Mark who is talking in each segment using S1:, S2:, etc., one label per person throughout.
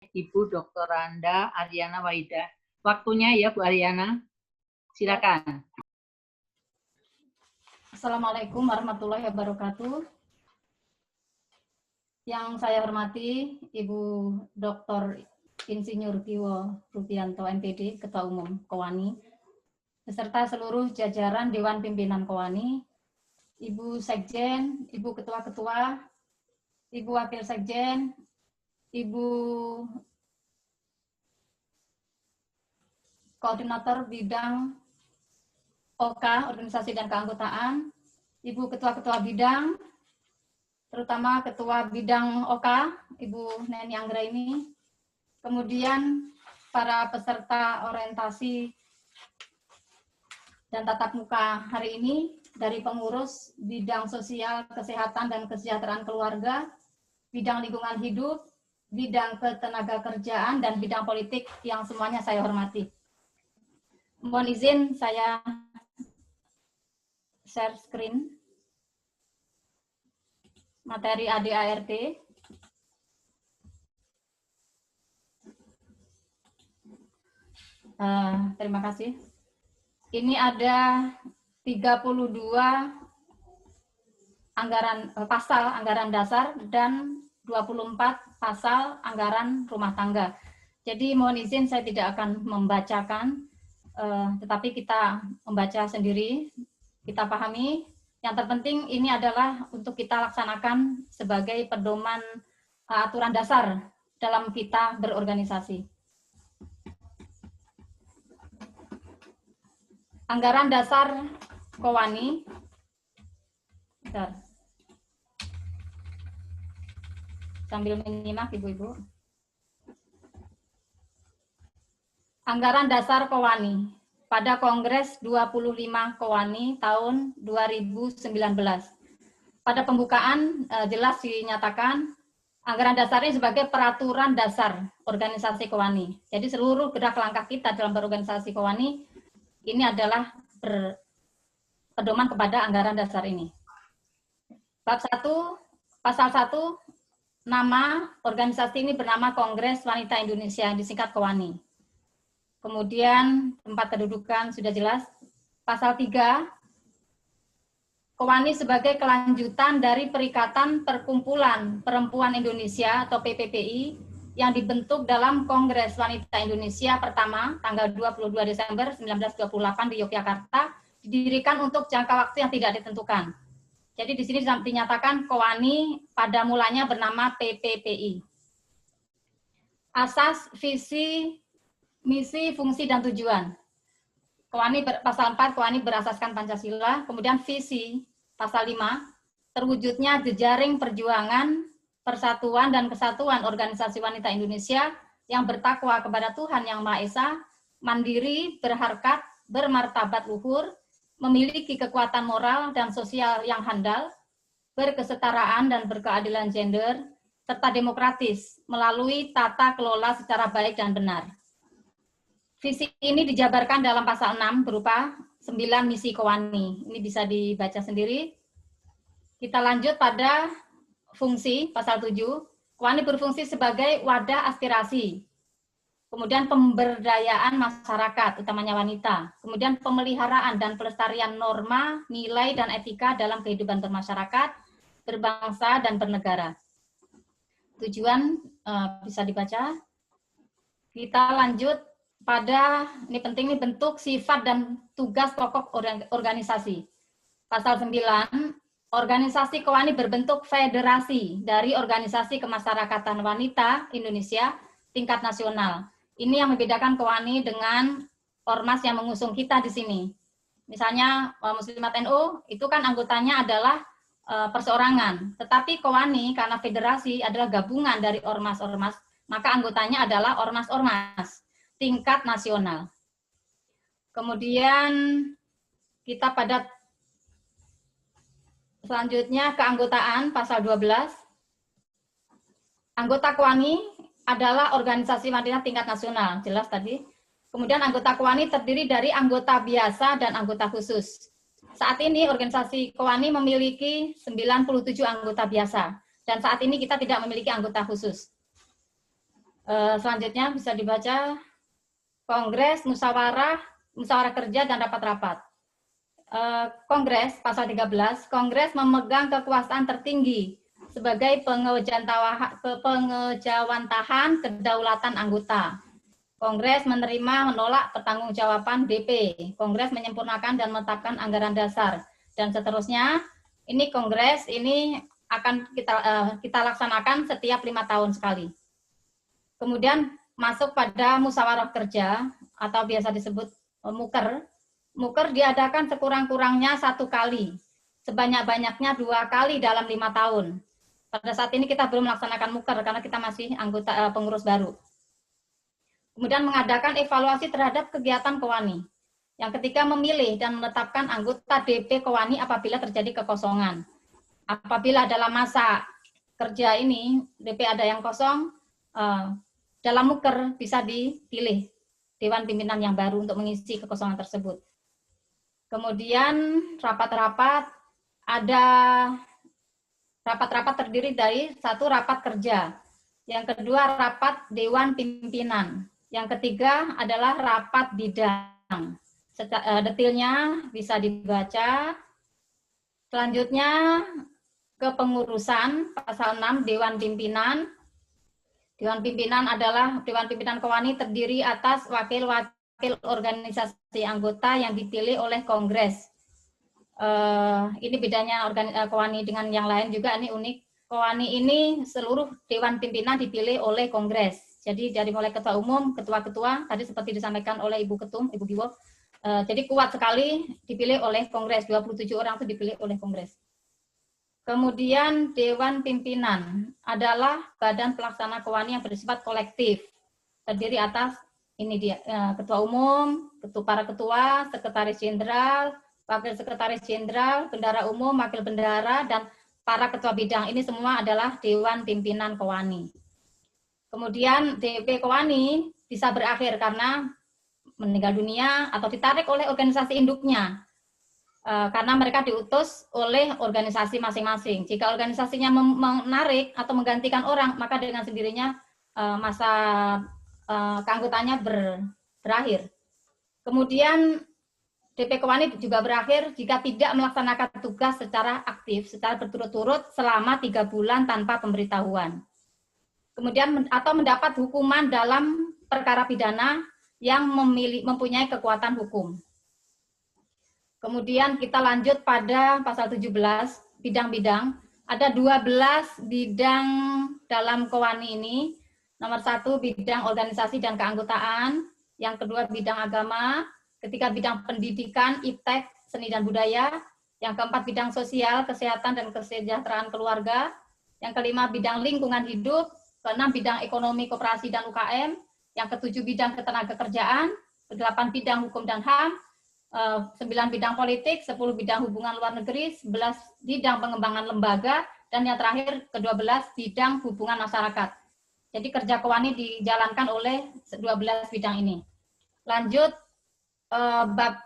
S1: Ibu Dr. Randa Aryana Waida. Waktunya ya Bu Aryana, silakan.
S2: Assalamualaikum warahmatullahi wabarakatuh. Yang saya hormati Ibu Dr. Insinyur Tiwo Rubianto MPD, Ketua Umum Kowani, beserta seluruh jajaran Dewan Pimpinan Kowani, Ibu Sekjen, Ibu Ketua-Ketua, Ibu Wakil Sekjen, Ibu Koordinator Bidang OK, Organisasi dan Keanggotaan, Ibu Ketua-Ketua Bidang, terutama Ketua Bidang OK, Ibu Neni Anggraini, kemudian para peserta orientasi dan tatap muka hari ini dari pengurus bidang sosial, kesehatan, dan kesejahteraan keluarga, bidang lingkungan hidup, bidang ketenagakerjaan, dan bidang politik yang semuanya saya hormati. Mohon izin saya share screen materi ADART. Terima kasih. Ini ada 32 pasal anggaran dasar dan 24 pasal anggaran rumah tangga. Jadi mohon izin saya tidak akan membacakan, tetapi kita membaca sendiri, kita pahami. Yang terpenting ini adalah untuk kita laksanakan sebagai pedoman aturan dasar dalam kita berorganisasi. Anggaran dasar Kowani. Bentar. Sambil menyimak Ibu-ibu. Anggaran dasar Kowani pada Kongres 25 Kowani tahun 2019. Pada pembukaan jelas dinyatakan anggaran dasar ini sebagai peraturan dasar organisasi Kowani. Jadi seluruh gerak langkah kita dalam berorganisasi Kowani ini adalah berpedoman kepada anggaran dasar ini. Bab 1, pasal 1, nama organisasi ini bernama Kongres Wanita Indonesia, disingkat Kowani. Kemudian tempat kedudukan sudah jelas. Pasal 3, Kowani sebagai kelanjutan dari Perikatan Perkumpulan Perempuan Indonesia atau PPPI yang dibentuk dalam Kongres Wanita Indonesia pertama tanggal 22 Desember 1928 di Yogyakarta, didirikan untuk jangka waktu yang tidak ditentukan. Jadi di sini dinyatakan Kowani pada mulanya bernama PPPI. Asas, visi, misi, fungsi, dan tujuan. Kowani pasal 4, Kowani berasaskan Pancasila. Kemudian visi, pasal 5, terwujudnya jejaring perjuangan, persatuan, dan kesatuan organisasi wanita Indonesia yang bertakwa kepada Tuhan Yang Maha Esa, mandiri, berharkat, bermartabat luhur, memiliki kekuatan moral dan sosial yang handal, berkesetaraan dan berkeadilan gender, serta demokratis melalui tata kelola secara baik dan benar. Visi ini dijabarkan dalam pasal 6 berupa 9 misi Kowani. Ini bisa dibaca sendiri. Kita lanjut pada fungsi, pasal 7. Kowani berfungsi sebagai wadah aspirasi. Kemudian pemberdayaan masyarakat, utamanya wanita. Kemudian pemeliharaan dan pelestarian norma, nilai, dan etika dalam kehidupan bermasyarakat, berbangsa, dan bernegara. Tujuan bisa dibaca. Kita lanjut pada, ini penting, ini bentuk, sifat, dan tugas pokok organisasi. Pasal 9, organisasi Kowani berbentuk federasi dari organisasi kemasyarakatan wanita Indonesia tingkat nasional. Ini yang membedakan Kowani dengan ormas yang mengusung kita di sini. Misalnya Muslimat NU itu kan anggotanya adalah perseorangan, tetapi Kowani karena federasi adalah gabungan dari ormas-ormas, maka anggotanya adalah ormas-ormas tingkat nasional. Kemudian kita pada selanjutnya keanggotaan pasal 12. Anggota Kowani adalah organisasi wanita tingkat nasional, jelas tadi. Kemudian anggota Kowani terdiri dari anggota biasa dan anggota khusus. Saat ini organisasi Kowani memiliki 97 anggota biasa, dan saat ini kita tidak memiliki anggota khusus. Selanjutnya bisa dibaca Kongres, musyawarah kerja, dan rapat-rapat. Kongres, pasal 13, Kongres memegang kekuasaan tertinggi sebagai pengejawantahan kedaulatan anggota. Kongres menerima, menolak pertanggungjawaban DP. Kongres menyempurnakan dan menetapkan anggaran dasar, dan seterusnya. Ini Kongres ini akan kita laksanakan setiap 5 tahun sekali. Kemudian masuk pada musyawarah kerja atau biasa disebut muker. Muker diadakan sekurang-kurangnya 1 kali, sebanyak-banyaknya 2 kali dalam 5 tahun. Pada saat ini kita belum melaksanakan muker karena kita masih anggota pengurus baru. Kemudian mengadakan evaluasi terhadap kegiatan Kowani. Yang ketiga, memilih dan menetapkan anggota DP Kowani apabila terjadi kekosongan. Apabila dalam masa kerja ini DP ada yang kosong, dalam muker bisa dipilih Dewan Pimpinan yang baru untuk mengisi kekosongan tersebut. Kemudian rapat-rapat, ada rapat-rapat terdiri dari 1 rapat kerja, yang kedua rapat Dewan Pimpinan, yang ketiga adalah rapat bidang. Detailnya bisa dibaca. Selanjutnya kepengurusan, pasal 6 Dewan Pimpinan. Dewan Pimpinan adalah Dewan Pimpinan Kowani terdiri atas wakil-wakil organisasi anggota yang dipilih oleh Kongres. Ini bedanya Kowani dengan yang lain juga, ini unik. Kowani ini seluruh Dewan Pimpinan dipilih oleh Kongres. Jadi dari mulai ketua umum, ketua-ketua, tadi seperti disampaikan oleh Ibu Ketum, Ibu Giwo, jadi kuat sekali dipilih oleh Kongres, 27 orang itu dipilih oleh Kongres. Kemudian Dewan Pimpinan adalah badan pelaksana Kowani yang bersifat kolektif, terdiri atas ini dia ketua umum, para ketua, sekretaris jenderal, wakil sekretaris jenderal, bendara umum, wakil bendara, dan para ketua bidang. Ini semua adalah Dewan Pimpinan Kowani. Kemudian DP Kowani bisa berakhir karena meninggal dunia atau ditarik oleh organisasi induknya. Karena mereka diutus oleh organisasi masing-masing. Jika organisasinya menarik atau menggantikan orang, maka dengan sendirinya masa keanggotaannya berakhir. Kemudian DP Kowani juga berakhir jika tidak melaksanakan tugas secara aktif, secara berturut-turut selama 3 bulan tanpa pemberitahuan. Kemudian atau mendapat hukuman dalam perkara pidana yang mempunyai kekuatan hukum. Kemudian kita lanjut pada pasal 17, bidang-bidang. Ada 12 bidang dalam Kowani ini. Nomor 1, bidang organisasi dan keanggotaan. Yang kedua, bidang agama. Ketiga, bidang pendidikan, iptek, seni dan budaya. Yang keempat, bidang sosial, kesehatan dan kesejahteraan keluarga. Yang kelima, bidang lingkungan hidup. Keenam, bidang ekonomi, koperasi dan UKM. Yang ketujuh, bidang ketenagakerjaan. Kedelapan, bidang hukum dan HAM. 9 bidang politik, 10 bidang hubungan luar negeri, 11 bidang pengembangan lembaga, dan yang terakhir ke-12 bidang hubungan masyarakat. Jadi kerja Kowani dijalankan oleh 12 bidang ini. Lanjut bab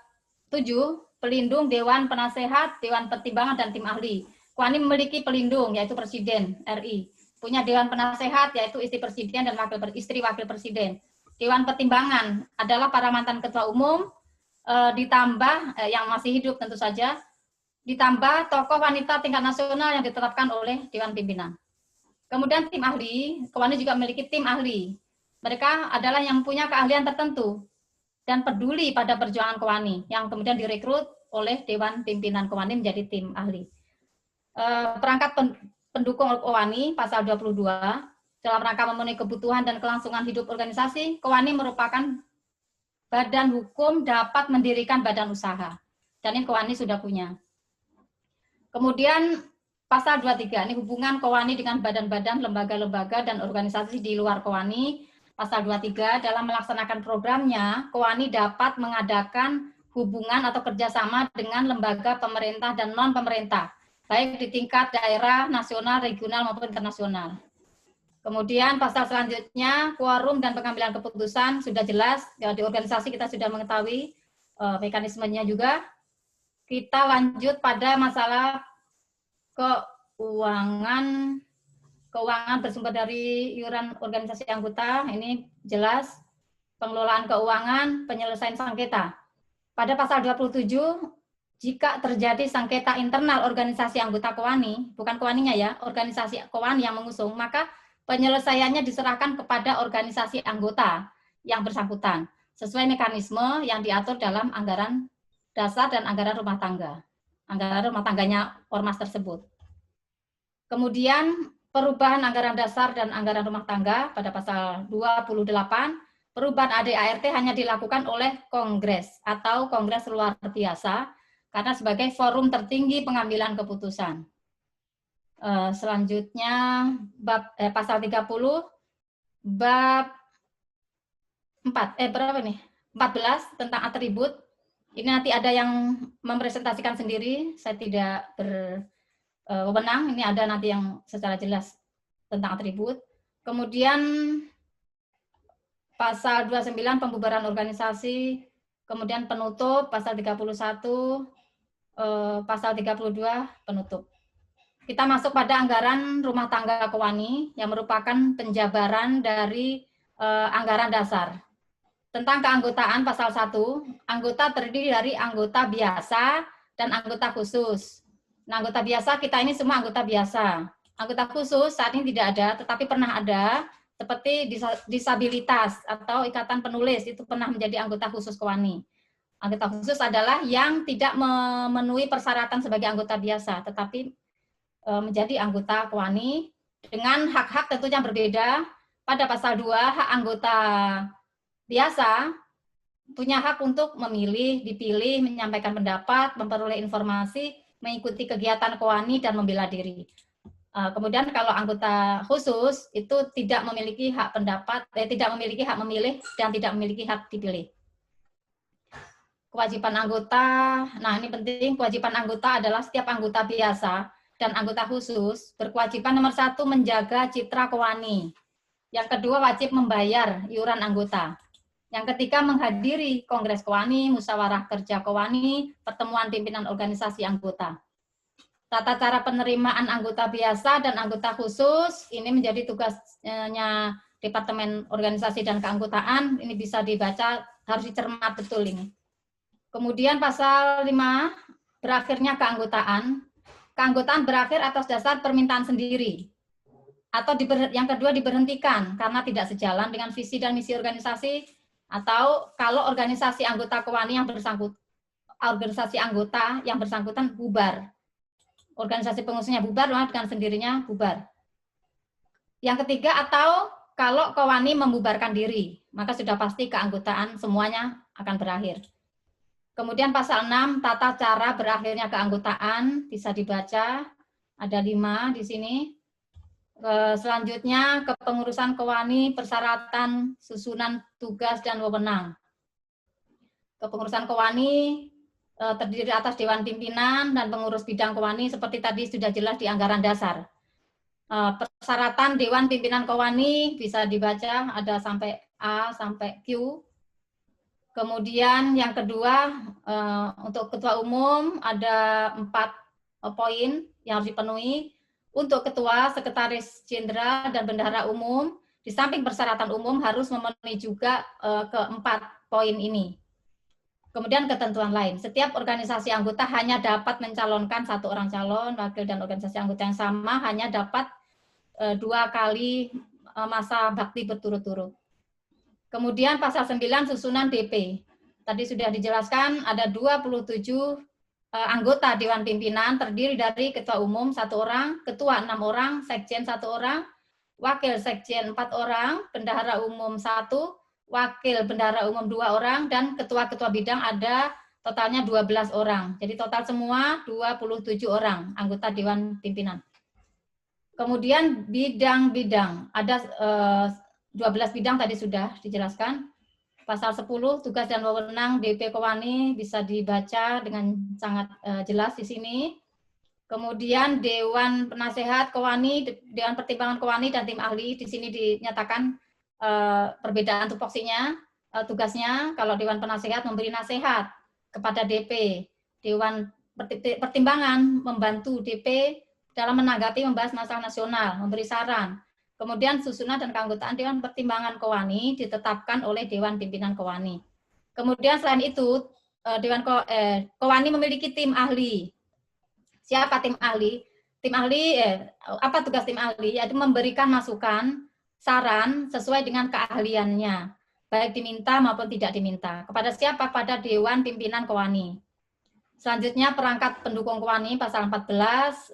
S2: 7, pelindung, dewan penasehat, dewan pertimbangan, dan tim ahli. Kowani memiliki pelindung, yaitu Presiden RI. Punya dewan penasehat, yaitu istri Presiden dan istri wakil Presiden. Dewan pertimbangan adalah para mantan ketua umum, ditambah yang masih hidup tentu saja, ditambah tokoh wanita tingkat nasional yang ditetapkan oleh Dewan Pimpinan. Kemudian tim ahli, Kowani juga memiliki tim ahli. Mereka adalah yang punya keahlian tertentu dan peduli pada perjuangan Kowani, yang kemudian direkrut oleh Dewan Pimpinan Kowani menjadi tim ahli. Perangkat pendukung Kowani, pasal 22, dalam rangka memenuhi kebutuhan dan kelangsungan hidup organisasi, Kowani merupakan badan hukum dapat mendirikan badan usaha. Dan ini Kowani sudah punya. Kemudian pasal 23, ini hubungan Kowani dengan badan-badan, lembaga-lembaga, dan organisasi di luar Kowani. Pasal 23, dalam melaksanakan programnya, Kowani dapat mengadakan hubungan atau kerjasama dengan lembaga pemerintah dan non-pemerintah, baik di tingkat daerah, nasional, regional, maupun internasional. Kemudian pasal selanjutnya, quorum dan pengambilan keputusan sudah jelas, ya, di organisasi kita sudah mengetahui mekanismenya juga. Kita lanjut pada masalah keuangan keuangan bersumber dari iuran organisasi anggota, ini jelas. Pengelolaan keuangan, penyelesaian sengketa. Pada pasal 27, jika terjadi sengketa internal organisasi anggota KOWANI, bukan KOWANI-nya ya, organisasi KOWANI yang mengusung, maka penyelesaiannya diserahkan kepada organisasi anggota yang bersangkutan, sesuai mekanisme yang diatur dalam anggaran dasar dan anggaran rumah tangga. Anggaran rumah tangganya ormas tersebut. Kemudian perubahan anggaran dasar dan anggaran rumah tangga pada pasal 28, perubahan ADART hanya dilakukan oleh Kongres atau Kongres luar biasa karena sebagai forum tertinggi pengambilan keputusan. Selanjutnya pasal 30 bab 14 tentang atribut. Ini nanti ada yang mempresentasikan sendiri, saya tidak berwenang, ini ada nanti yang secara jelas tentang atribut. Kemudian pasal 29 pembubaran organisasi, kemudian penutup, pasal 31, pasal 32 penutup. Kita masuk pada anggaran rumah tangga KOWANI yang merupakan penjabaran dari anggaran dasar. Tentang keanggotaan pasal 1, anggota terdiri dari anggota biasa dan anggota khusus. Nah, anggota biasa kita ini semua anggota biasa. Anggota khusus saat ini tidak ada, tetapi pernah ada, seperti disabilitas atau ikatan penulis, itu pernah menjadi anggota khusus KOWANI. Anggota khusus adalah yang tidak memenuhi persyaratan sebagai anggota biasa, tetapi menjadi anggota KOWANI dengan hak-hak tentunya berbeda. Pada pasal 2, hak anggota biasa punya hak untuk memilih, dipilih, menyampaikan pendapat, memperoleh informasi, mengikuti kegiatan KOWANI, dan membela diri. Kemudian kalau anggota khusus itu tidak memiliki hak pendapat, tidak memiliki hak memilih dan tidak memiliki hak dipilih. Kewajiban anggota, nah ini penting, kewajiban anggota adalah setiap anggota biasa dan anggota khusus berkewajiban nomor 1 menjaga citra KOWANI. Yang kedua wajib membayar iuran anggota. Yang ketiga menghadiri kongres KOWANI, musyawarah kerja KOWANI, pertemuan pimpinan organisasi anggota. Tata cara penerimaan anggota biasa dan anggota khusus, ini menjadi tugasnya Departemen Organisasi dan Keanggotaan, ini bisa dibaca, harus dicermat betul ini. Kemudian pasal 5, berakhirnya keanggotaan. Keanggotaan berakhir atas dasar permintaan sendiri. Atau yang kedua diberhentikan karena tidak sejalan dengan visi dan misi organisasi, atau kalau organisasi anggota KOWANI yang bersangkutan bubar. Organisasi pengusungnya bubar, dengan sendirinya bubar. Yang ketiga, atau kalau KOWANI membubarkan diri, maka sudah pasti keanggotaan semuanya akan berakhir. Kemudian pasal 6, tata cara berakhirnya keanggotaan, bisa dibaca, ada 5 di sini. Selanjutnya, kepengurusan KOWANI, persyaratan, susunan tugas, dan wewenang. Kepengurusan KOWANI terdiri atas Dewan Pimpinan dan pengurus bidang KOWANI seperti tadi sudah jelas di anggaran dasar. Persyaratan Dewan Pimpinan KOWANI bisa dibaca, ada sampai A sampai Q. Kemudian yang kedua, untuk Ketua Umum ada 4 poin yang harus dipenuhi. Untuk Ketua, Sekretaris Jenderal, dan Bendahara Umum, di samping persyaratan umum harus memenuhi juga ke-4 poin ini. Kemudian ketentuan lain, setiap organisasi anggota hanya dapat mencalonkan 1 orang calon, wakil, dan organisasi anggota yang sama hanya dapat 2 kali masa bakti berturut-turut. Kemudian pasal 9 susunan DP. Tadi sudah dijelaskan ada 27 anggota Dewan Pimpinan terdiri dari Ketua Umum 1 orang, Ketua 6 orang, Sekjen 1 orang, Wakil Sekjen 4 orang, Bendahara Umum 1, Wakil Bendahara Umum 2 orang, dan Ketua-Ketua Bidang ada totalnya 12 orang. Jadi total semua 27 orang anggota Dewan Pimpinan. Kemudian bidang-bidang, ada 12 bidang tadi sudah dijelaskan. Pasal 10, tugas dan wewenang DP KOWANI bisa dibaca dengan sangat jelas di sini. Kemudian Dewan Penasehat KOWANI, Dewan Pertimbangan KOWANI, dan tim ahli, di sini dinyatakan perbedaan tupoksinya, tugasnya. Kalau Dewan Penasehat memberi nasihat kepada DP, Dewan Pertimbangan membantu DP dalam menanggapi membahas masalah nasional, memberi saran. Kemudian susunan dan keanggotaan Dewan Pertimbangan Kowani ditetapkan oleh Dewan Pimpinan Kowani. Kemudian selain itu, Kowani memiliki tim ahli. Siapa tim ahli? Tim ahli, apa tugas tim ahli? Yaitu memberikan masukan, saran sesuai dengan keahliannya, baik diminta maupun tidak diminta. Kepada siapa? Pada Dewan Pimpinan Kowani. Selanjutnya perangkat pendukung Kowani pasal 14,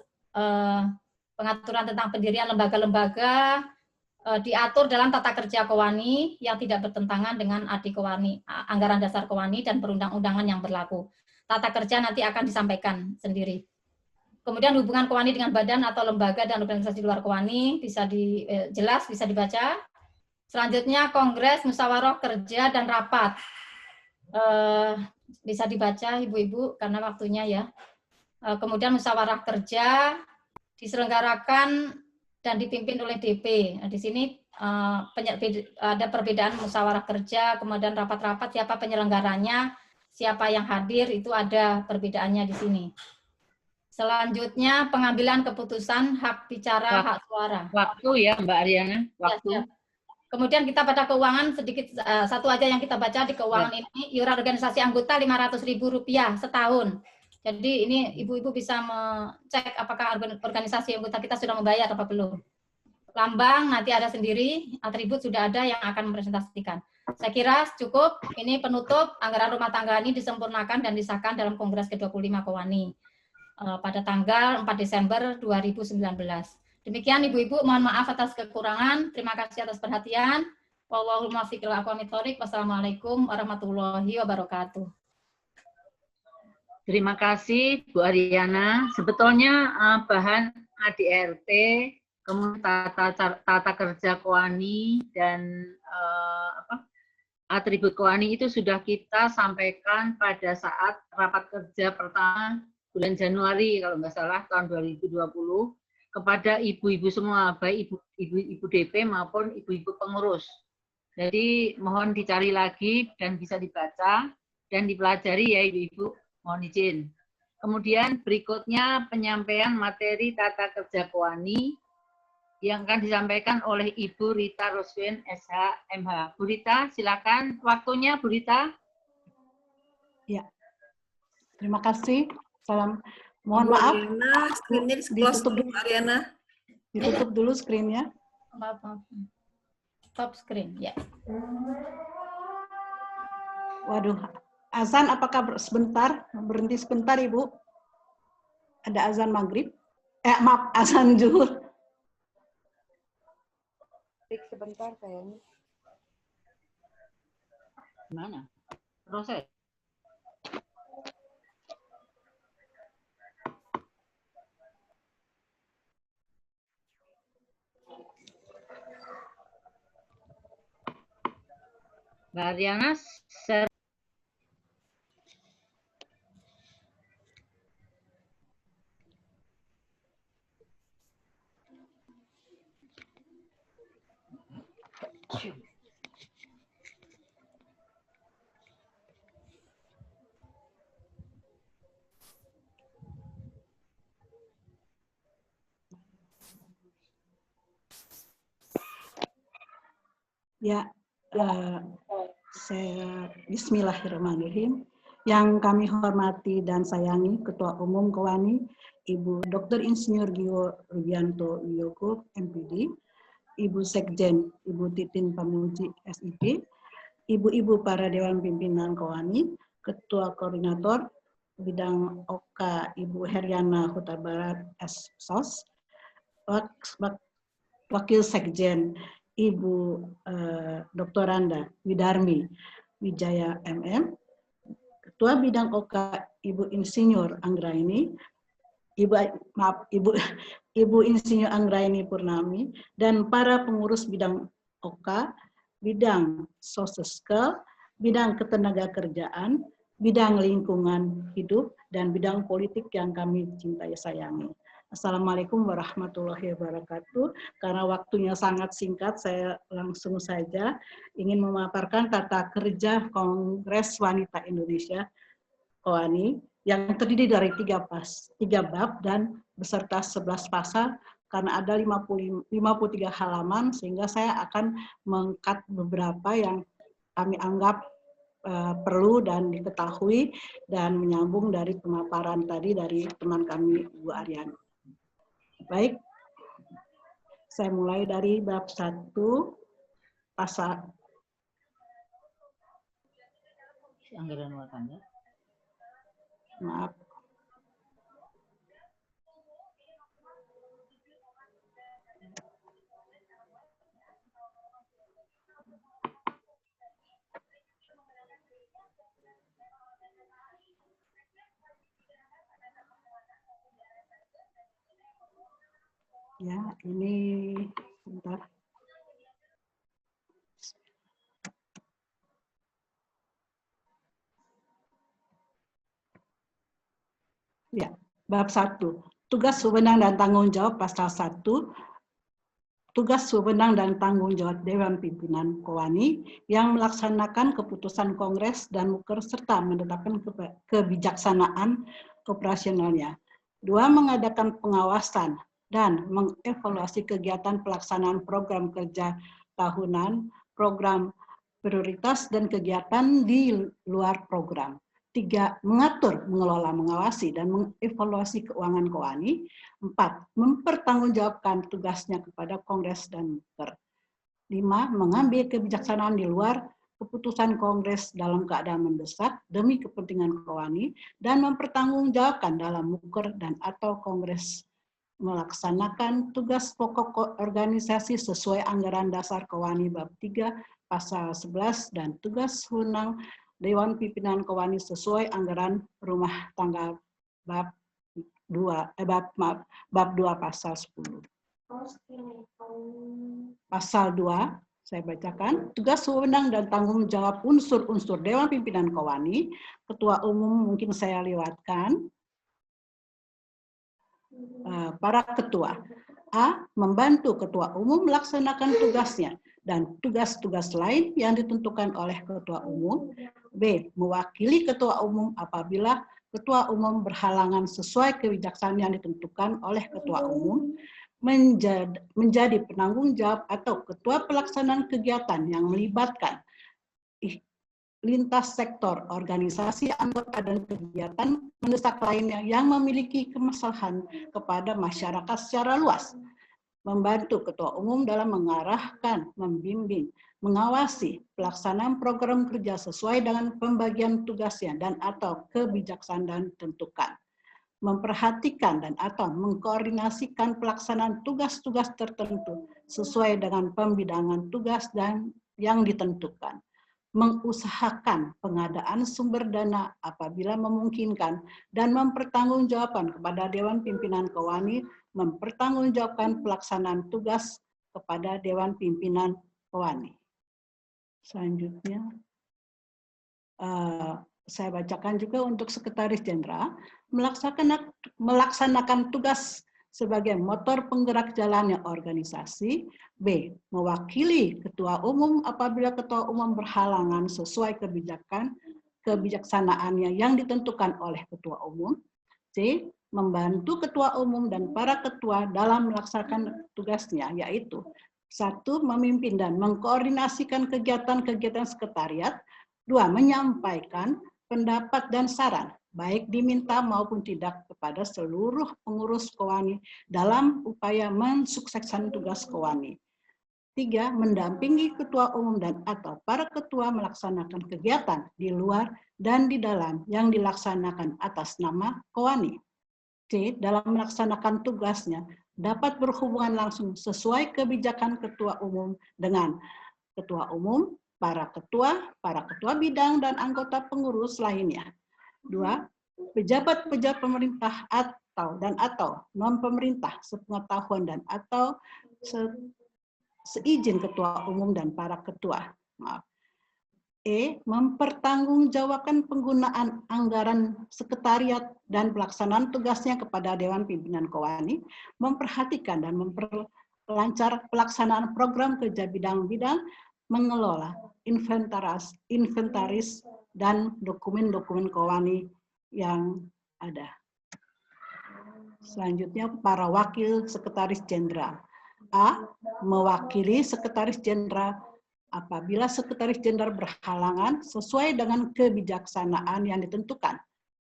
S2: pengaturan tentang pendirian lembaga-lembaga diatur dalam tata kerja Kowani yang tidak bertentangan dengan AD Kowani, anggaran dasar Kowani dan perundang-undangan yang berlaku. Tata kerja nanti akan disampaikan sendiri. Kemudian hubungan Kowani dengan badan atau lembaga dan organisasi luar Kowani bisa jelas bisa dibaca. Selanjutnya kongres, musyawarah kerja dan rapat. Bisa dibaca Ibu-ibu karena waktunya ya. Kemudian musyawarah kerja diselenggarakan dan dipimpin oleh DP. Nah, di sini ada perbedaan musyawarah kerja, kemudian rapat-rapat siapa penyelenggaranya, siapa yang hadir itu ada perbedaannya di sini. Selanjutnya pengambilan keputusan hak bicara, hak suara.
S1: Waktu ya Mbak Ariana, waktu.
S2: Ya. Kemudian kita pada keuangan sedikit satu aja yang kita baca di keuangan ini, iuran organisasi anggota Rp500.000 setahun. Jadi ini ibu-ibu bisa mengecek apakah organisasi anggota kita sudah membayar apa belum. Lambang nanti ada sendiri, atribut sudah ada yang akan merepresentasikan. Saya kira cukup, ini penutup anggaran rumah tangga ini disempurnakan dan disahkan dalam Kongres ke-25 Kowani pada tanggal 4 Desember 2019. Demikian Ibu-ibu, mohon maaf atas kekurangan. Terima kasih atas perhatian. Wallahul muwaffiq ila aqwamit thoriq. Wassalamualaikum warahmatullahi wabarakatuh.
S1: Terima kasih Bu Ariana. Sebetulnya bahan ADRT, kemudian tata kerja Kowani dan atribut Kowani itu sudah kita sampaikan pada saat rapat kerja pertama bulan Januari kalau nggak salah tahun 2020 kepada ibu-ibu semua, baik ibu DP maupun ibu-ibu pengurus. Jadi mohon dicari lagi dan bisa dibaca dan dipelajari ya ibu-ibu, mohon izin. Kemudian berikutnya penyampaian materi tata kerja Kowani yang akan disampaikan oleh Ibu Rita Roswin, SH, MH. Bu Rita, silakan waktunya Bu Rita.
S3: Ya, terima kasih. Salam. Mohon maaf.
S4: Ariana, screen-nya ditutup dulu, Ariana.
S3: Ditutup dulu screen-nya.
S2: Maaf. Stop screen, ya.
S3: Waduh, azan apakah sebentar? Berhenti sebentar, Ibu? Ada azan maghrib? Maaf, azan zuhur.
S4: Sebentar kayaknya.
S1: Mana? Proses. Mbak Ariana,
S3: Ya, saya Bismillahirrahmanirrahim. Yang kami hormati dan sayangi Ketua Umum Kowani, Ibu Dr. Insinyur Gio Rubianto Wiyoko, MPD, Ibu Sekjen, Ibu Titin Pamuji, SIP, Ibu-ibu para Dewan Pimpinan Kowani, Ketua Koordinator Bidang OK, Ibu Heriana Huta Barat, SSOS, Wakil Sekjen, Ibu Dr. Randa Widarmi Wijaya MM, Ketua Bidang OK Ibu Insinyur Anggraini, Ibu Insinyur Anggraini Purnami, dan para pengurus bidang OK, bidang soseskel, bidang ketenagakerjaan, bidang lingkungan hidup, dan bidang politik yang kami cintai sayangi. Assalamualaikum warahmatullahi wabarakatuh. Karena waktunya sangat singkat, saya langsung saja ingin memaparkan tata kerja Kongres Wanita Indonesia Kowani yang terdiri dari 3 bab dan beserta 11 pasal karena ada 53 halaman, sehingga saya akan meng-cut beberapa yang kami anggap perlu dan diketahui dan menyambung dari pemaparan tadi dari teman kami Bu Aryani. Baik, saya mulai dari bab 1 pasal
S1: Anggaran rumah tangga.
S3: maaf. Ya, ini bentar. Ya, bab 1. Tugas, wewenang dan tanggung jawab pasal 1. Tugas, wewenang dan tanggung jawab Dewan Pimpinan Kowani yang melaksanakan keputusan Kongres dan Muker serta menetapkan kebijaksanaan operasionalnya. 2. Mengadakan pengawasan dan mengevaluasi kegiatan pelaksanaan program kerja tahunan, program prioritas dan kegiatan di luar program. 3. Mengatur, mengelola, mengawasi, dan mengevaluasi keuangan Kowani. 4. Mempertanggungjawabkan tugasnya kepada Kongres dan Muker. 5. Mengambil kebijaksanaan di luar keputusan Kongres dalam keadaan mendesak demi kepentingan Kowani dan mempertanggungjawabkan dalam Muker dan atau Kongres melaksanakan tugas pokok organisasi sesuai anggaran dasar Kowani bab 3 pasal 11 dan tugas wewenang Dewan Pimpinan Kowani sesuai anggaran rumah tangga bab 2 pasal 10. Pasal 2 saya bacakan, tugas wewenang dan tanggung jawab unsur-unsur Dewan Pimpinan Kowani. Ketua Umum mungkin saya lewatkan. Para ketua. A. Membantu ketua umum melaksanakan tugasnya dan tugas-tugas lain yang ditentukan oleh ketua umum. B. Mewakili ketua umum apabila ketua umum berhalangan sesuai kebijaksanaan yang ditentukan oleh ketua umum. Menjadi penanggung jawab atau ketua pelaksanaan kegiatan yang melibatkan lintas sektor, organisasi, anggota, dan kegiatan mendesak lainnya yang memiliki kemaslahan kepada masyarakat secara luas. Membantu ketua umum dalam mengarahkan, membimbing, mengawasi pelaksanaan program kerja sesuai dengan pembagian tugasnya dan atau kebijaksanaan tentukan. Memperhatikan dan atau mengkoordinasikan pelaksanaan tugas-tugas tertentu sesuai dengan pembidangan tugas dan yang ditentukan. Mengusahakan pengadaan sumber dana apabila memungkinkan dan mempertanggungjawabkan kepada Dewan Pimpinan Kowani mempertanggungjawabkan pelaksanaan tugas kepada Dewan Pimpinan Kowani. Selanjutnya saya bacakan juga untuk Sekretaris Jenderal melaksanakan tugas sebagai motor penggerak jalannya organisasi. B. Mewakili ketua umum apabila ketua umum berhalangan sesuai kebijaksanaannya yang ditentukan oleh ketua umum. C. Membantu ketua umum dan para ketua dalam melaksanakan tugasnya, yaitu 1. Memimpin dan mengkoordinasikan kegiatan-kegiatan sekretariat. 2. Menyampaikan pendapat dan saran, baik diminta maupun tidak, kepada seluruh pengurus Kowani dalam upaya mensukseskan tugas Kowani. 3. Mendampingi ketua umum dan atau para ketua melaksanakan kegiatan di luar dan di dalam yang dilaksanakan atas nama Kowani. C. Dalam melaksanakan tugasnya dapat berhubungan langsung sesuai kebijakan ketua umum dengan ketua umum, para ketua bidang, dan anggota pengurus lainnya. 2. Pejabat-pejabat pemerintah atau non-pemerintah sepengetahuan dan atau seizin ketua umum dan para ketua. Maaf. E. Mempertanggungjawabkan penggunaan anggaran sekretariat dan pelaksanaan tugasnya kepada Dewan Pimpinan Kowani, memperhatikan dan memperlancar pelaksanaan program kerja bidang-bidang, mengelola inventaris dan dokumen-dokumen Kowani yang ada. Selanjutnya para wakil sekretaris jenderal. A. Mewakili sekretaris jenderal apabila sekretaris jenderal berhalangan sesuai dengan kebijaksanaan yang ditentukan.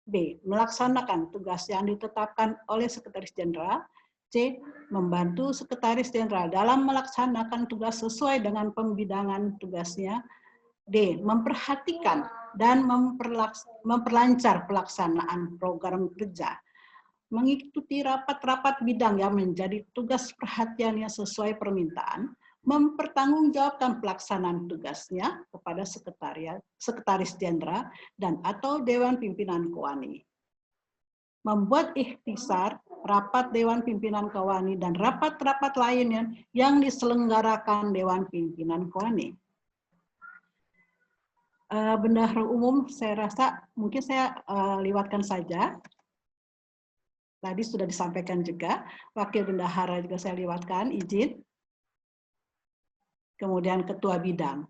S3: B. Melaksanakan tugas yang ditetapkan oleh sekretaris jenderal. C. Membantu sekretaris jenderal dalam melaksanakan tugas sesuai dengan pembidangan tugasnya. D. Memperhatikan dan memperlancar pelaksanaan program kerja. Mengikuti rapat-rapat bidang yang menjadi tugas perhatiannya sesuai permintaan, mempertanggungjawabkan pelaksanaan tugasnya kepada sekretaris jenderal dan atau Dewan Pimpinan KOANI. Membuat ikhtisar rapat Dewan Pimpinan KOANI dan rapat-rapat lainnya yang diselenggarakan Dewan Pimpinan KOANI. Bendahara umum saya rasa mungkin saya lewatkan saja. Tadi sudah disampaikan juga, wakil bendahara juga saya lewatkan, izin. Kemudian ketua bidang.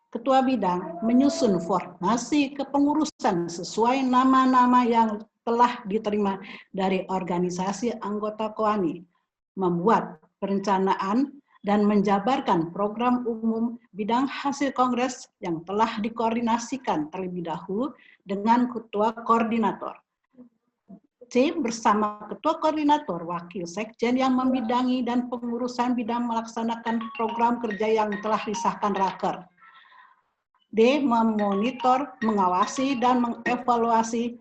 S3: Ketua bidang menyusun formasi kepengurusan sesuai nama-nama yang telah diterima dari organisasi anggota KOANI, membuat perencanaan dan menjabarkan program umum bidang hasil kongres yang telah dikoordinasikan terlebih dahulu dengan ketua koordinator. C. Bersama ketua koordinator, wakil sekjen yang membidangi dan pengurusan bidang melaksanakan program kerja yang telah disahkan Raker. D. Memonitor, mengawasi, dan mengevaluasi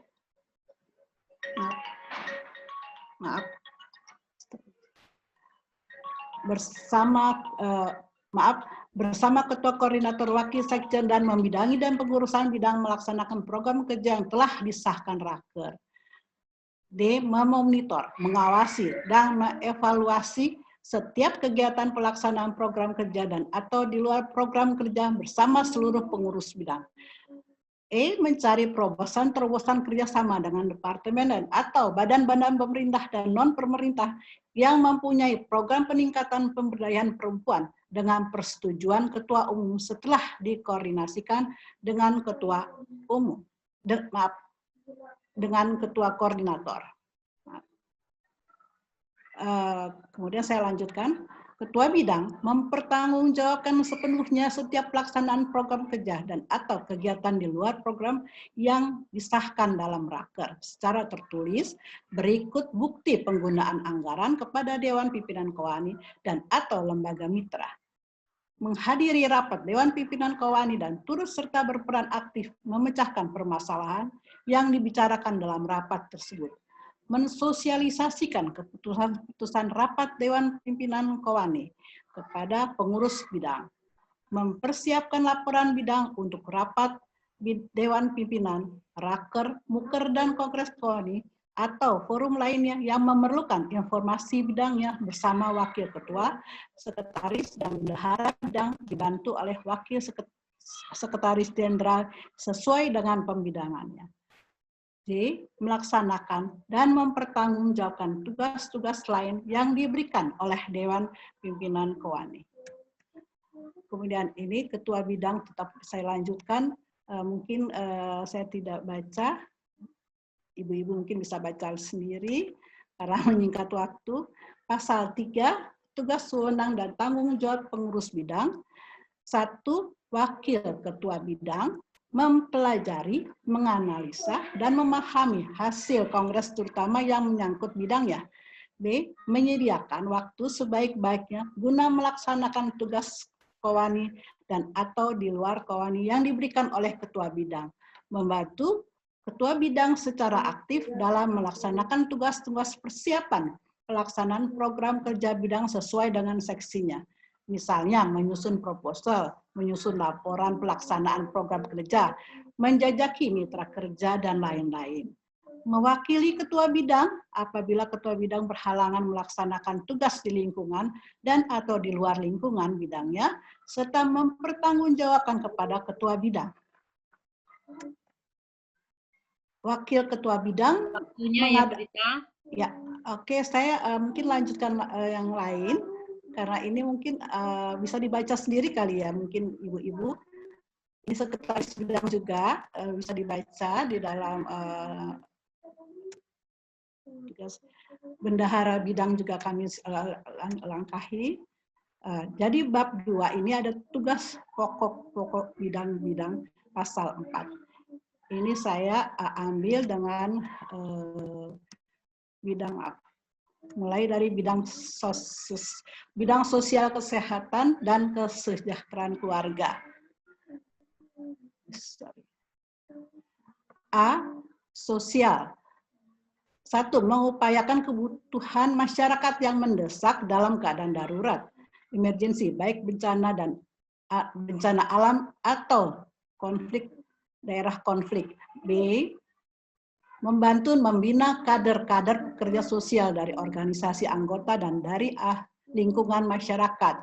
S3: bersama ketua koordinator, wakil sekjen dan membidangi dan pengurusan bidang melaksanakan program kerja yang telah disahkan Raker. D. Memonitor, mengawasi, dan mengevaluasi setiap kegiatan pelaksanaan program kerja dan atau di luar program kerja bersama seluruh pengurus bidang. E. Mencari terobosan kerjasama dengan departemen dan atau badan-badan pemerintah dan non-pemerintah yang mempunyai program peningkatan pemberdayaan perempuan dengan persetujuan ketua umum setelah dikoordinasikan dengan ketua umum. Dengan ketua koordinator. Kemudian saya lanjutkan. Ketua bidang mempertanggungjawabkan sepenuhnya setiap pelaksanaan program kerja dan atau kegiatan di luar program yang disahkan dalam Raker secara tertulis berikut bukti penggunaan anggaran kepada Dewan Pimpinan KOANI dan atau lembaga mitra. Menghadiri rapat Dewan Pimpinan KOANI dan turut serta berperan aktif memecahkan permasalahan yang dibicarakan dalam rapat tersebut. Mensosialisasikan keputusan rapat Dewan Pimpinan KOANI kepada pengurus bidang. Mempersiapkan laporan bidang untuk rapat Dewan Pimpinan, Raker, Muker, dan Kongres KOANI atau forum lainnya yang memerlukan informasi bidangnya bersama wakil ketua, sekretaris, dan bendahara bidang dibantu oleh wakil sekretaris jenderal sesuai dengan pembidangannya. D. Melaksanakan dan mempertanggungjawabkan tugas-tugas lain yang diberikan oleh Dewan Pimpinan KOANI. Kemudian ini ketua bidang tetap saya lanjutkan, mungkin saya tidak baca, ibu-ibu mungkin bisa baca sendiri karena menyingkat waktu. Pasal 3, tugas wewenang dan tanggung jawab pengurus bidang. 1. Wakil ketua bidang mempelajari, menganalisa, dan memahami hasil kongres terutama yang menyangkut bidangnya. B. Menyediakan waktu sebaik-baiknya guna melaksanakan tugas KOANI dan atau di luar KOANI yang diberikan oleh ketua bidang. Membantu ketua bidang secara aktif dalam melaksanakan tugas-tugas persiapan pelaksanaan program kerja bidang sesuai dengan seksinya. Misalnya menyusun proposal, menyusun laporan pelaksanaan program kerja, menjajaki mitra kerja, dan lain-lain. Mewakili ketua bidang apabila ketua bidang berhalangan melaksanakan tugas di lingkungan dan atau di luar lingkungan bidangnya, serta mempertanggungjawabkan kepada ketua bidang. Wakil ketua bidang ya, oke, saya mungkin lanjutkan yang lain. Karena ini mungkin bisa dibaca sendiri kali ya, mungkin ibu-ibu. Ini sekretaris bidang juga bisa dibaca di dalam bendahara bidang juga kami langkahi. Jadi bab 2 ini ada tugas pokok bidang-bidang pasal 4. Ini saya ambil dengan bidang mulai dari bidang sosial kesehatan dan kesejahteraan keluarga. A. Sosial. 1. Mengupayakan kebutuhan masyarakat yang mendesak dalam keadaan darurat, emergensi, baik bencana dan bencana alam atau konflik, daerah konflik. B. Membantu membina kader-kader pekerja sosial dari organisasi anggota dan dari lingkungan masyarakat.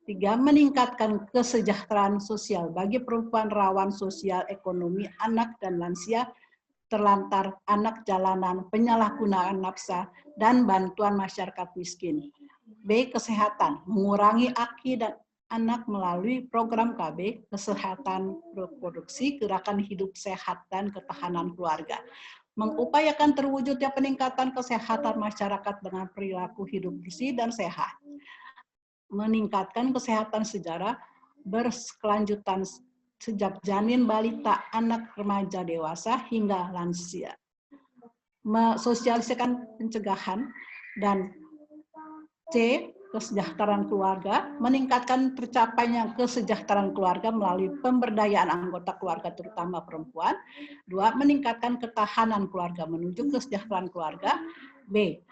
S3: 3. Meningkatkan kesejahteraan sosial bagi perempuan rawan sosial, ekonomi, anak dan lansia, terlantar, anak jalanan, penyalahgunaan nafsa, dan bantuan masyarakat miskin. B. Kesehatan, mengurangi aki dan anak melalui program KB, kesehatan reproduksi, gerakan hidup sehat, dan ketahanan keluarga. Mengupayakan terwujudnya peningkatan kesehatan masyarakat dengan perilaku hidup bersih dan sehat. Meningkatkan kesehatan secara berkelanjutan sejak janin, balita, anak, remaja, dewasa, hingga lansia. Mensosialisasikan pencegahan. Dan C. Kesejahteraan keluarga, meningkatkan tercapainya kesejahteraan keluarga melalui pemberdayaan anggota keluarga terutama perempuan. 2. Meningkatkan ketahanan keluarga menuju kesejahteraan keluarga. 3.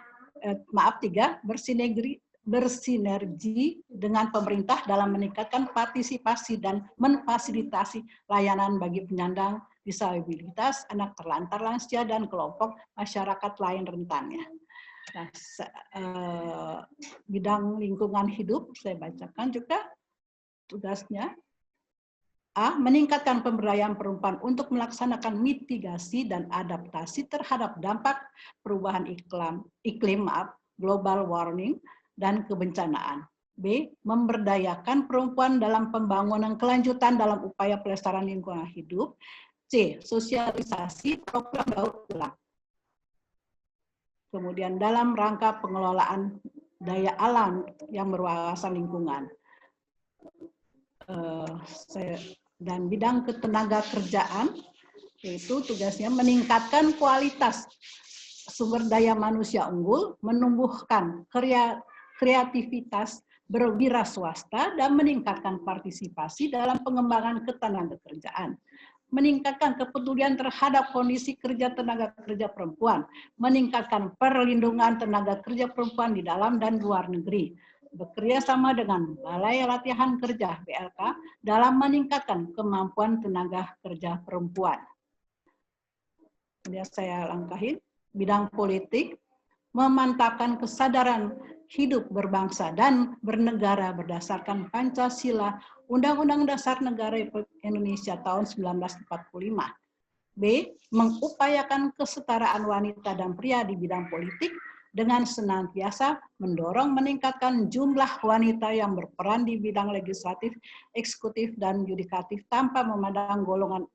S3: Bersinergi dengan pemerintah dalam meningkatkan partisipasi dan memfasilitasi layanan bagi penyandang disabilitas, anak terlantar, lansia, dan kelompok masyarakat lain rentannya. Nah, bidang lingkungan hidup saya bacakan juga tugasnya. A. Meningkatkan pemberdayaan perempuan untuk melaksanakan mitigasi dan adaptasi terhadap dampak perubahan iklim, global warming, dan kebencanaan. B. Memberdayakan perempuan dalam pembangunan kelanjutan dalam upaya pelestarian lingkungan hidup. C. Sosialisasi program daur ulang. Kemudian dalam rangka pengelolaan daya alam yang berwawasan lingkungan. Dan bidang ketenaga kerjaan, yaitu tugasnya meningkatkan kualitas sumber daya manusia unggul, menumbuhkan kreativitas berwira swasta, dan meningkatkan partisipasi dalam pengembangan ketenaga kerjaan. Meningkatkan kepedulian terhadap kondisi kerja tenaga kerja perempuan, meningkatkan perlindungan tenaga kerja perempuan di dalam dan luar negeri, bekerja sama dengan Balai Latihan Kerja BLK dalam meningkatkan kemampuan tenaga kerja perempuan. Kemudian saya langkahin bidang politik, memantapkan kesadaran hidup berbangsa dan bernegara berdasarkan Pancasila, Undang-Undang Dasar Negara Indonesia tahun 1945. B. Mengupayakan kesetaraan wanita dan pria di bidang politik dengan senantiasa mendorong meningkatkan jumlah wanita yang berperan di bidang legislatif, eksekutif, dan yudikatif tanpa memandang golongan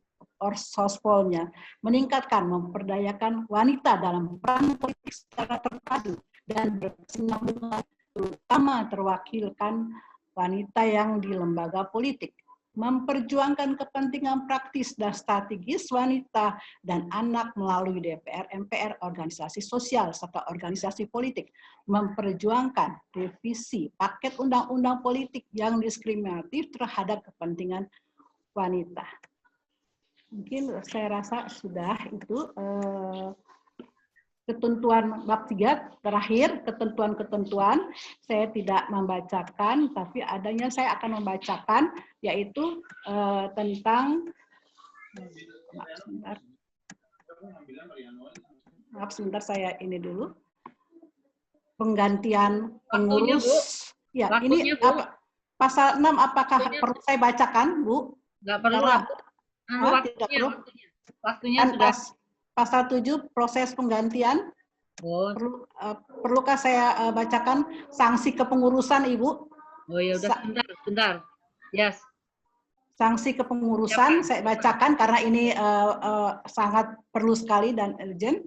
S3: sospolnya, meningkatkan memperdayakan wanita dalam peran politik secara terpadu dan berkesinambungan, terutama terwakilkan wanita yang di lembaga politik, memperjuangkan kepentingan praktis dan strategis wanita dan anak melalui DPR, MPR, organisasi sosial, serta organisasi politik, memperjuangkan revisi paket undang-undang politik yang diskriminatif terhadap kepentingan wanita. Mungkin saya rasa sudah itu ketentuan bab 3 terakhir, ketentuan-ketentuan saya tidak membacakan, tapi adanya saya akan membacakan, yaitu tentang maaf sebentar saya ini dulu, penggantian pengurus. Ya, ini apa, pasal 6 apakah perlu saya bacakan, Bu?
S1: Nggak perlu. Waktunya sudah.
S3: Pasal 7 proses penggantian.
S1: Oh.
S3: Perlukah saya bacakan sanksi kepengurusan, Ibu?
S1: Oh ya udah, sebentar. Yes.
S3: Sanksi kepengurusan saya bacakan karena ini sangat perlu sekali dan urgent.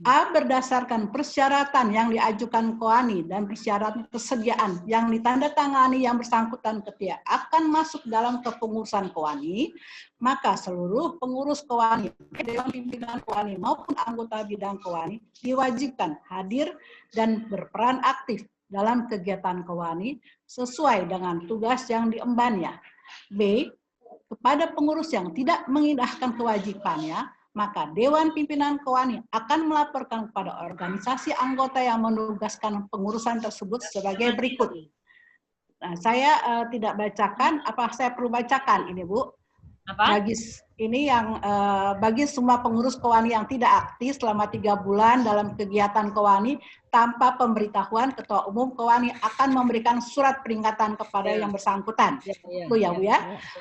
S3: A. Berdasarkan persyaratan yang diajukan KOANI dan persyaratan kesediaan yang ditandatangani yang bersangkutan ketika akan masuk dalam kepengurusan KOANI, maka seluruh pengurus KOANI, Dewan Pimpinan KOANI maupun anggota bidang KOANI diwajibkan hadir dan berperan aktif dalam kegiatan KOANI sesuai dengan tugas yang diembannya. B. Kepada pengurus yang tidak mengindahkan kewajibannya, maka Dewan Pimpinan KOANI akan melaporkan kepada organisasi anggota yang menugaskan pengurusan tersebut sebagai berikut. Nah, saya tidak bacakan, apa saya perlu bacakan ini, Bu?
S1: Apa?
S3: Bagi semua pengurus KOANI yang tidak aktif selama 3 bulan dalam kegiatan KOANI tanpa pemberitahuan, Ketua Umum KOANI akan memberikan surat peringatan kepada yang bersangkutan. Bu ya.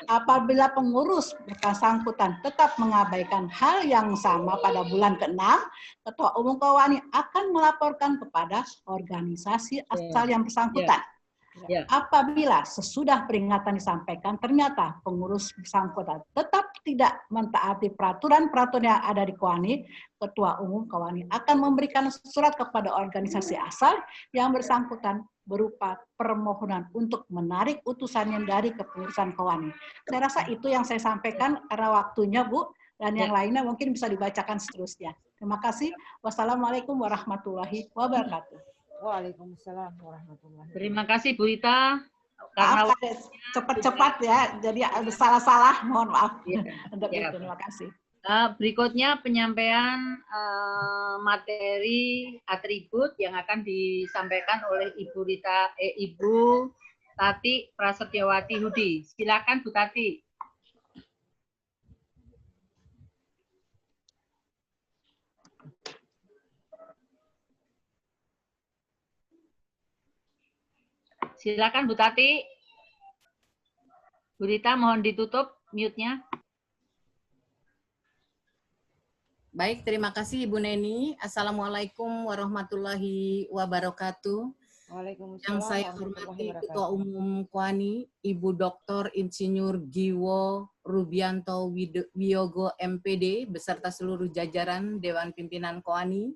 S3: Apabila pengurus bersangkutan tetap mengabaikan hal yang sama pada bulan ke-6, Ketua Umum KOANI akan melaporkan kepada organisasi asal yang bersangkutan. Apabila sesudah peringatan disampaikan ternyata pengurus bersangkutan tetap tidak mentaati peraturan-peraturan yang ada di KOANI, Ketua Umum KOANI akan memberikan surat kepada organisasi asal yang bersangkutan berupa permohonan untuk menarik utusannya dari kepengurusan KOANI. Saya rasa itu yang saya sampaikan karena waktunya, Bu, dan yang lainnya mungkin bisa dibacakan seterusnya. Terima kasih. Wassalamualaikum warahmatullahi wabarakatuh.
S4: Waalaikumsalam warahmatullahi wabarakatuh.
S1: Terima kasih Bu Rita. Karena
S3: cepat-cepat ya, jadi ada salah-salah, mohon maaf. Terima kasih.
S1: Berikutnya penyampaian materi atribut yang akan disampaikan oleh Ibu Tati Prasetyawati Hudi. Silakan Bu Tati. Silakan Bu Tati. Bu Rita mohon ditutup mute-nya.
S5: Baik, terima kasih Ibu Neni. Assalamualaikum warahmatullahi wabarakatuh.
S4: Waalaikumsalam.
S5: Yang saya hormati Ketua Umum KOANI, Ibu Dr. Insinyur Giwo Rubianto Wiyogo MPD, beserta seluruh jajaran Dewan Pimpinan KOANI.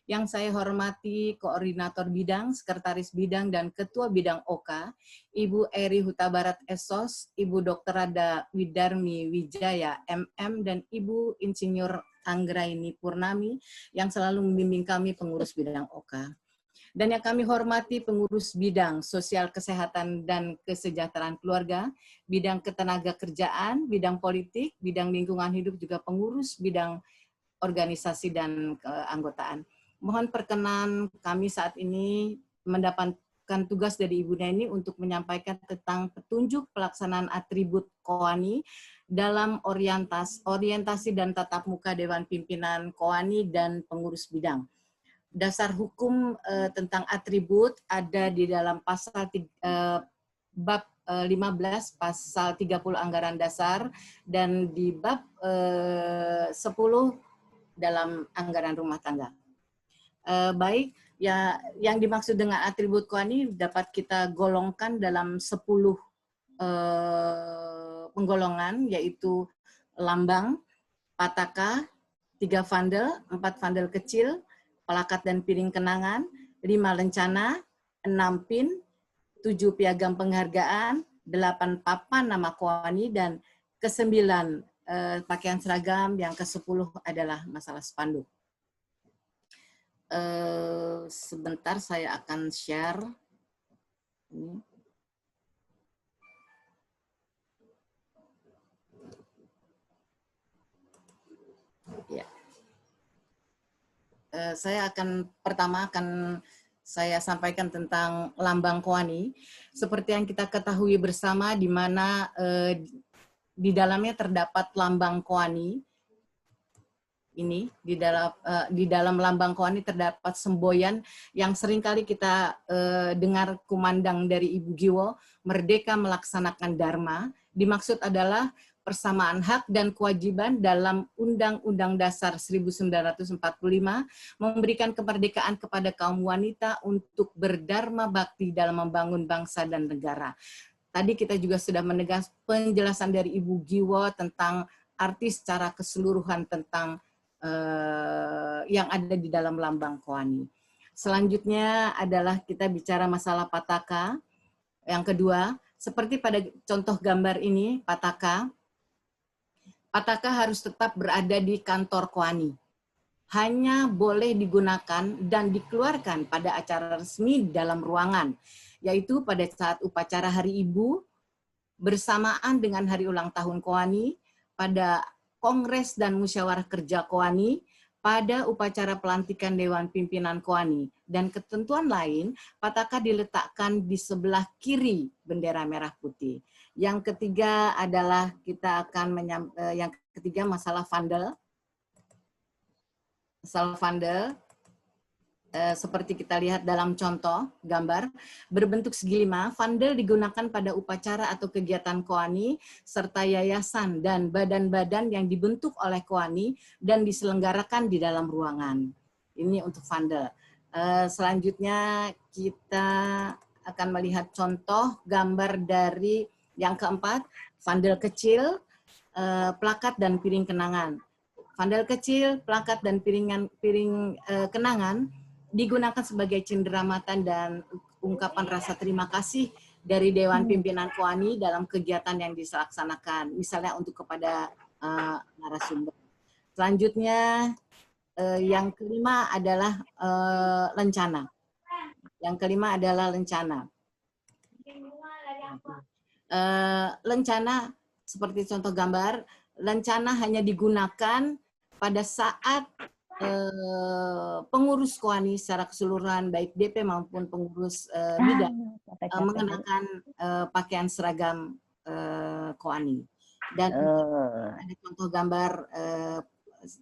S5: Yang saya hormati Koordinator Bidang, Sekretaris Bidang, dan Ketua Bidang OK, Ibu Eri Huta Barat Esos, Ibu Dr. Rada Widarmi Wijaya MM, dan Ibu Insinyur Anggraini Purnami yang selalu membimbing kami pengurus bidang OK. Dan yang kami hormati pengurus bidang Sosial Kesehatan dan Kesejahteraan Keluarga, bidang Ketenagakerjaan, bidang Politik, bidang Lingkungan Hidup, juga pengurus bidang Organisasi dan Keanggotaan. Mohon perkenan kami saat ini mendapatkan tugas dari Ibu Neni untuk menyampaikan tentang petunjuk pelaksanaan atribut KOANI dalam orientasi dan tatap muka Dewan Pimpinan KOANI dan pengurus bidang. Dasar hukum tentang atribut ada di dalam pasal bab 15 pasal 30 Anggaran Dasar dan di bab 10 dalam Anggaran Rumah Tangga. Baik, ya, yang dimaksud dengan atribut KOANI dapat kita golongkan dalam 10 penggolongan, yaitu lambang, pataka, 3 vandel, 4 vandel kecil, pelakat dan piring kenangan, 5 lencana, 6 pin, 7 piagam penghargaan, 8 papan nama KOANI, dan ke-9 pakaian seragam, yang ke-10 adalah masalah spanduk. Sebentar saya akan share. Ya. Saya pertama akan saya sampaikan tentang lambang KOANI. Seperti yang kita ketahui bersama, di mana di dalamnya terdapat lambang KOANI. Ini di dalam lambang KOANI terdapat semboyan yang seringkali kita dengar kumandang dari Ibu Giwo, merdeka melaksanakan dharma. Dimaksud adalah persamaan hak dan kewajiban dalam Undang-Undang Dasar 1945 memberikan kemerdekaan kepada kaum wanita untuk berdharma bakti dalam membangun bangsa dan negara. Tadi kita juga sudah mendengar penjelasan dari Ibu Giwo tentang arti secara keseluruhan tentang yang ada di dalam lambang Koani. Selanjutnya adalah kita bicara masalah Pataka. Yang kedua, seperti pada contoh gambar ini, Pataka harus tetap berada di kantor Koani. Hanya boleh digunakan dan dikeluarkan pada acara resmi dalam ruangan, yaitu pada saat upacara Hari Ibu, bersamaan dengan hari ulang tahun Koani, pada Kongres dan Musyawarah Kerja Koani, pada upacara pelantikan Dewan Pimpinan Koani, dan ketentuan lain, Pataka diletakkan di sebelah kiri bendera merah putih. Yang ketiga adalah kita akan masalah vandal. Masalah vandal, seperti kita lihat dalam contoh gambar, berbentuk segi 5, vandal digunakan pada upacara atau kegiatan Koani, serta yayasan dan badan-badan yang dibentuk oleh Koani dan diselenggarakan di dalam ruangan. Ini untuk vandal. Selanjutnya kita akan melihat contoh gambar dari yang keempat, vandal kecil, plakat dan piring kenangan. Vandal kecil, plakat dan piring kenangan digunakan sebagai cenderamatan dan ungkapan rasa terima kasih dari Dewan Pimpinan Koani dalam kegiatan yang dilaksanakan, misalnya untuk kepada narasumber. Selanjutnya, yang kelima adalah lencana. Yang kelima adalah lencana. Lencana, seperti contoh gambar, lencana hanya digunakan pada saat pengurus Koani secara keseluruhan, baik DP maupun pengurus bidang, mengenakan pakaian seragam Koani. Dan ada contoh gambar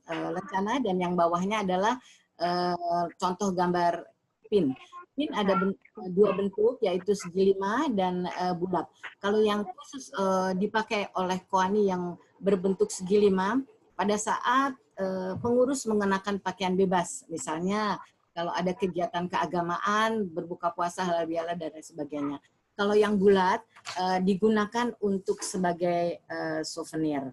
S5: lencana, dan yang bawahnya adalah contoh gambar pin. Pin ada dua bentuk, yaitu segi 5 dan bulat. Kalau yang khusus dipakai oleh Koani yang berbentuk segi 5, pada saat pengurus mengenakan pakaian bebas, misalnya kalau ada kegiatan keagamaan, berbuka puasa, halal bihalal, dan sebagainya. Kalau yang bulat digunakan untuk sebagai souvenir.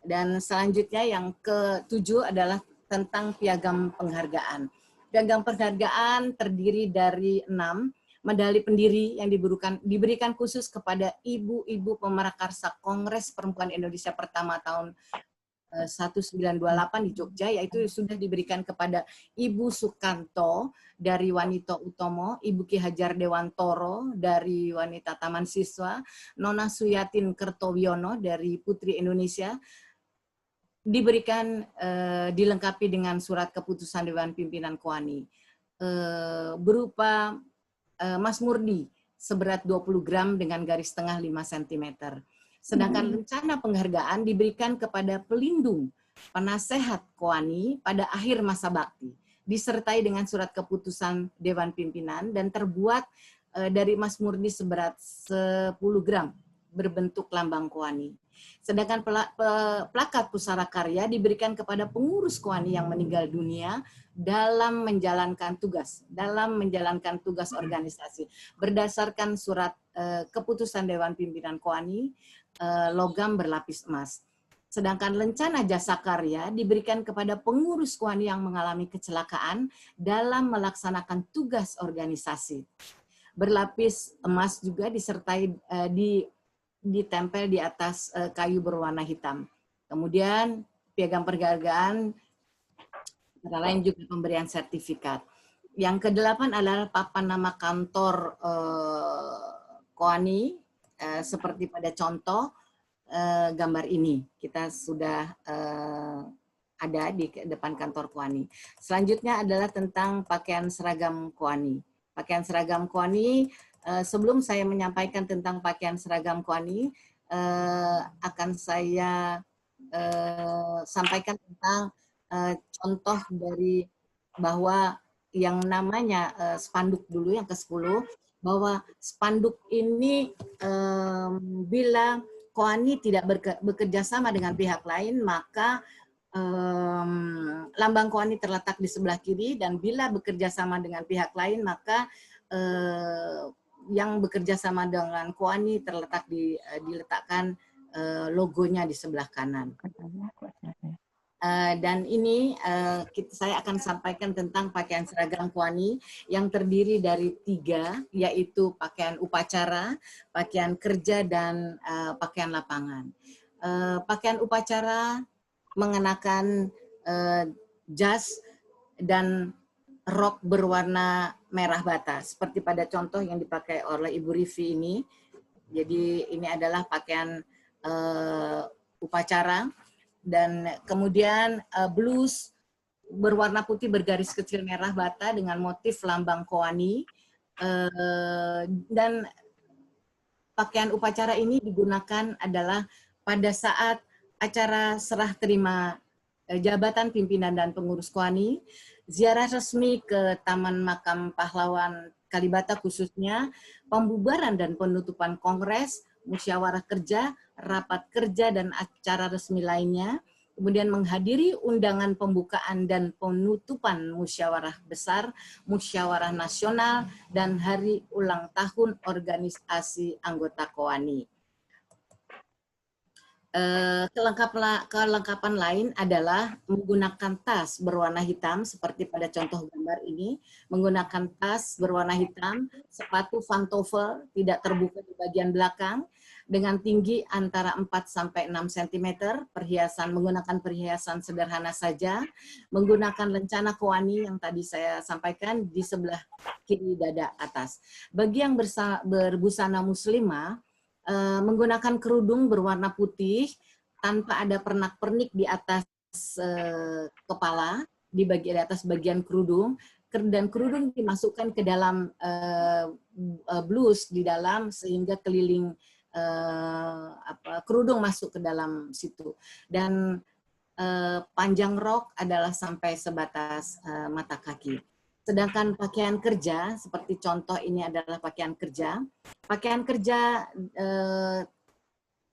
S5: Dan selanjutnya yang ke-7 adalah tentang piagam penghargaan. Piagam penghargaan terdiri dari 6 medali pendiri yang diberikan khusus kepada ibu-ibu pemerakarsa Kongres Perempuan Indonesia pertama tahun 1928 di Jogja, yaitu sudah diberikan kepada Ibu Sukanto dari Wanita Utomo, Ibu Ki Hajar Dewantoro dari Wanita Taman Siswa, Nona Suyatin Kertowiono dari Putri Indonesia, diberikan dilengkapi dengan surat keputusan Dewan Pimpinan Koani berupa Mas Murdi seberat 20 gram dengan garis tengah 5 cm. Sedangkan rencana penghargaan diberikan kepada pelindung penasehat Koani pada akhir masa bakti, disertai dengan surat keputusan Dewan Pimpinan dan terbuat dari Mas Murdi seberat 10 gram berbentuk lambang Koani. Sedangkan plakat pusara karya diberikan kepada pengurus Koani yang meninggal dunia dalam menjalankan tugas organisasi berdasarkan surat keputusan Dewan Pimpinan Koani, logam berlapis emas. Sedangkan lencana jasa karya diberikan kepada pengurus Koani yang mengalami kecelakaan dalam melaksanakan tugas organisasi. Berlapis emas juga disertai ditempel di atas kayu berwarna hitam. Kemudian piagam penghargaan antara lain juga pemberian sertifikat. Yang ke-8 adalah papan nama kantor Koani, seperti pada contoh gambar ini. Kita sudah ada di depan kantor Koani. Selanjutnya adalah tentang pakaian seragam Koani. Pakaian seragam Koani, sebelum saya menyampaikan tentang pakaian seragam Koani, akan saya sampaikan tentang contoh dari bahwa yang namanya spanduk dulu, yang ke-10, bahwa spanduk ini bila Koani tidak bekerja sama dengan pihak lain, maka lambang Koani terletak di sebelah kiri, dan bila bekerja sama dengan pihak lain, maka yang bekerja sama dengan Koani diletakkan logonya di sebelah kanan. Dan ini saya akan sampaikan tentang pakaian seragam Kuani yang terdiri dari 3, yaitu pakaian upacara, pakaian kerja, dan pakaian lapangan. Pakaian upacara mengenakan jas dan rok berwarna merah bata, seperti pada contoh yang dipakai oleh Ibu Rivi ini. Jadi ini adalah pakaian upacara. Dan kemudian blus berwarna putih bergaris kecil merah bata dengan motif lambang Koani. Dan pakaian upacara ini digunakan adalah pada saat acara serah terima jabatan pimpinan dan pengurus Koani, ziarah resmi ke Taman Makam Pahlawan Kalibata khususnya, pembubaran dan penutupan kongres, musyawarah kerja, rapat kerja, dan acara resmi lainnya, kemudian menghadiri undangan pembukaan dan penutupan musyawarah besar, musyawarah nasional, dan hari ulang tahun organisasi anggota Koani. Kelengkapan lain adalah menggunakan tas berwarna hitam seperti pada contoh gambar ini, menggunakan tas berwarna hitam, sepatu pantofel tidak terbuka di bagian belakang dengan tinggi antara 4-6 cm, menggunakan perhiasan sederhana saja, menggunakan lencana Koani yang tadi saya sampaikan di sebelah kiri dada atas. Bagi yang berbusana muslimah, menggunakan kerudung berwarna putih tanpa ada pernak-pernik di atas kepala, di atas bagian kerudung, dan kerudung dimasukkan ke dalam blus di dalam sehingga keliling kerudung masuk ke dalam situ. Dan panjang rok adalah sampai sebatas mata kaki. Sedangkan pakaian kerja, seperti contoh ini adalah pakaian kerja. Pakaian kerja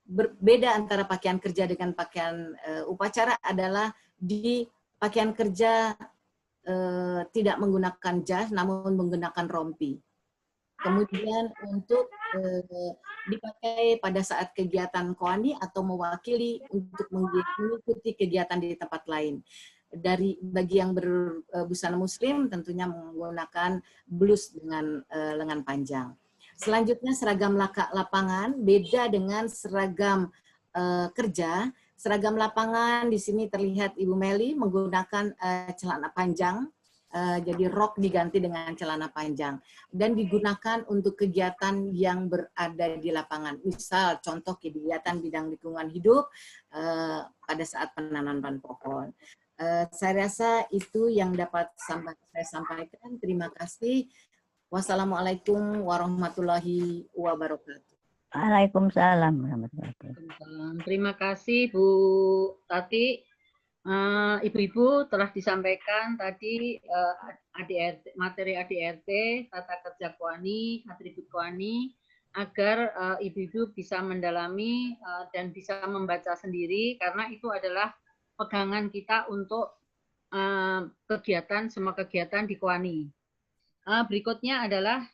S5: berbeda antara pakaian kerja dengan pakaian upacara adalah di pakaian kerja tidak menggunakan jas, namun menggunakan rompi. Kemudian untuk dipakai pada saat kegiatan Koani atau mewakili untuk mengikuti kegiatan di tempat lain. Bagi yang berbusana muslim tentunya menggunakan blus dengan lengan panjang. Selanjutnya seragam lapangan beda dengan seragam kerja. Seragam lapangan di sini terlihat Ibu Meli menggunakan celana panjang, jadi rok diganti dengan celana panjang dan digunakan untuk kegiatan yang berada di lapangan. Misal contoh kegiatan bidang lingkungan hidup pada saat penanaman pohon. Saya rasa itu yang dapat saya sampaikan. Terima kasih. Wassalamualaikum warahmatullahi wabarakatuh.
S6: Waalaikumsalam warahmatullahi wabarakatuh.
S1: Terima kasih Bu Tati. Ibu-ibu telah disampaikan tadi materi ADRT, tata kerja Koani, atribut Koani, agar ibu-ibu bisa mendalami dan bisa membaca sendiri, karena itu adalah pegangan kita untuk semua kegiatan di Koani. Berikutnya adalah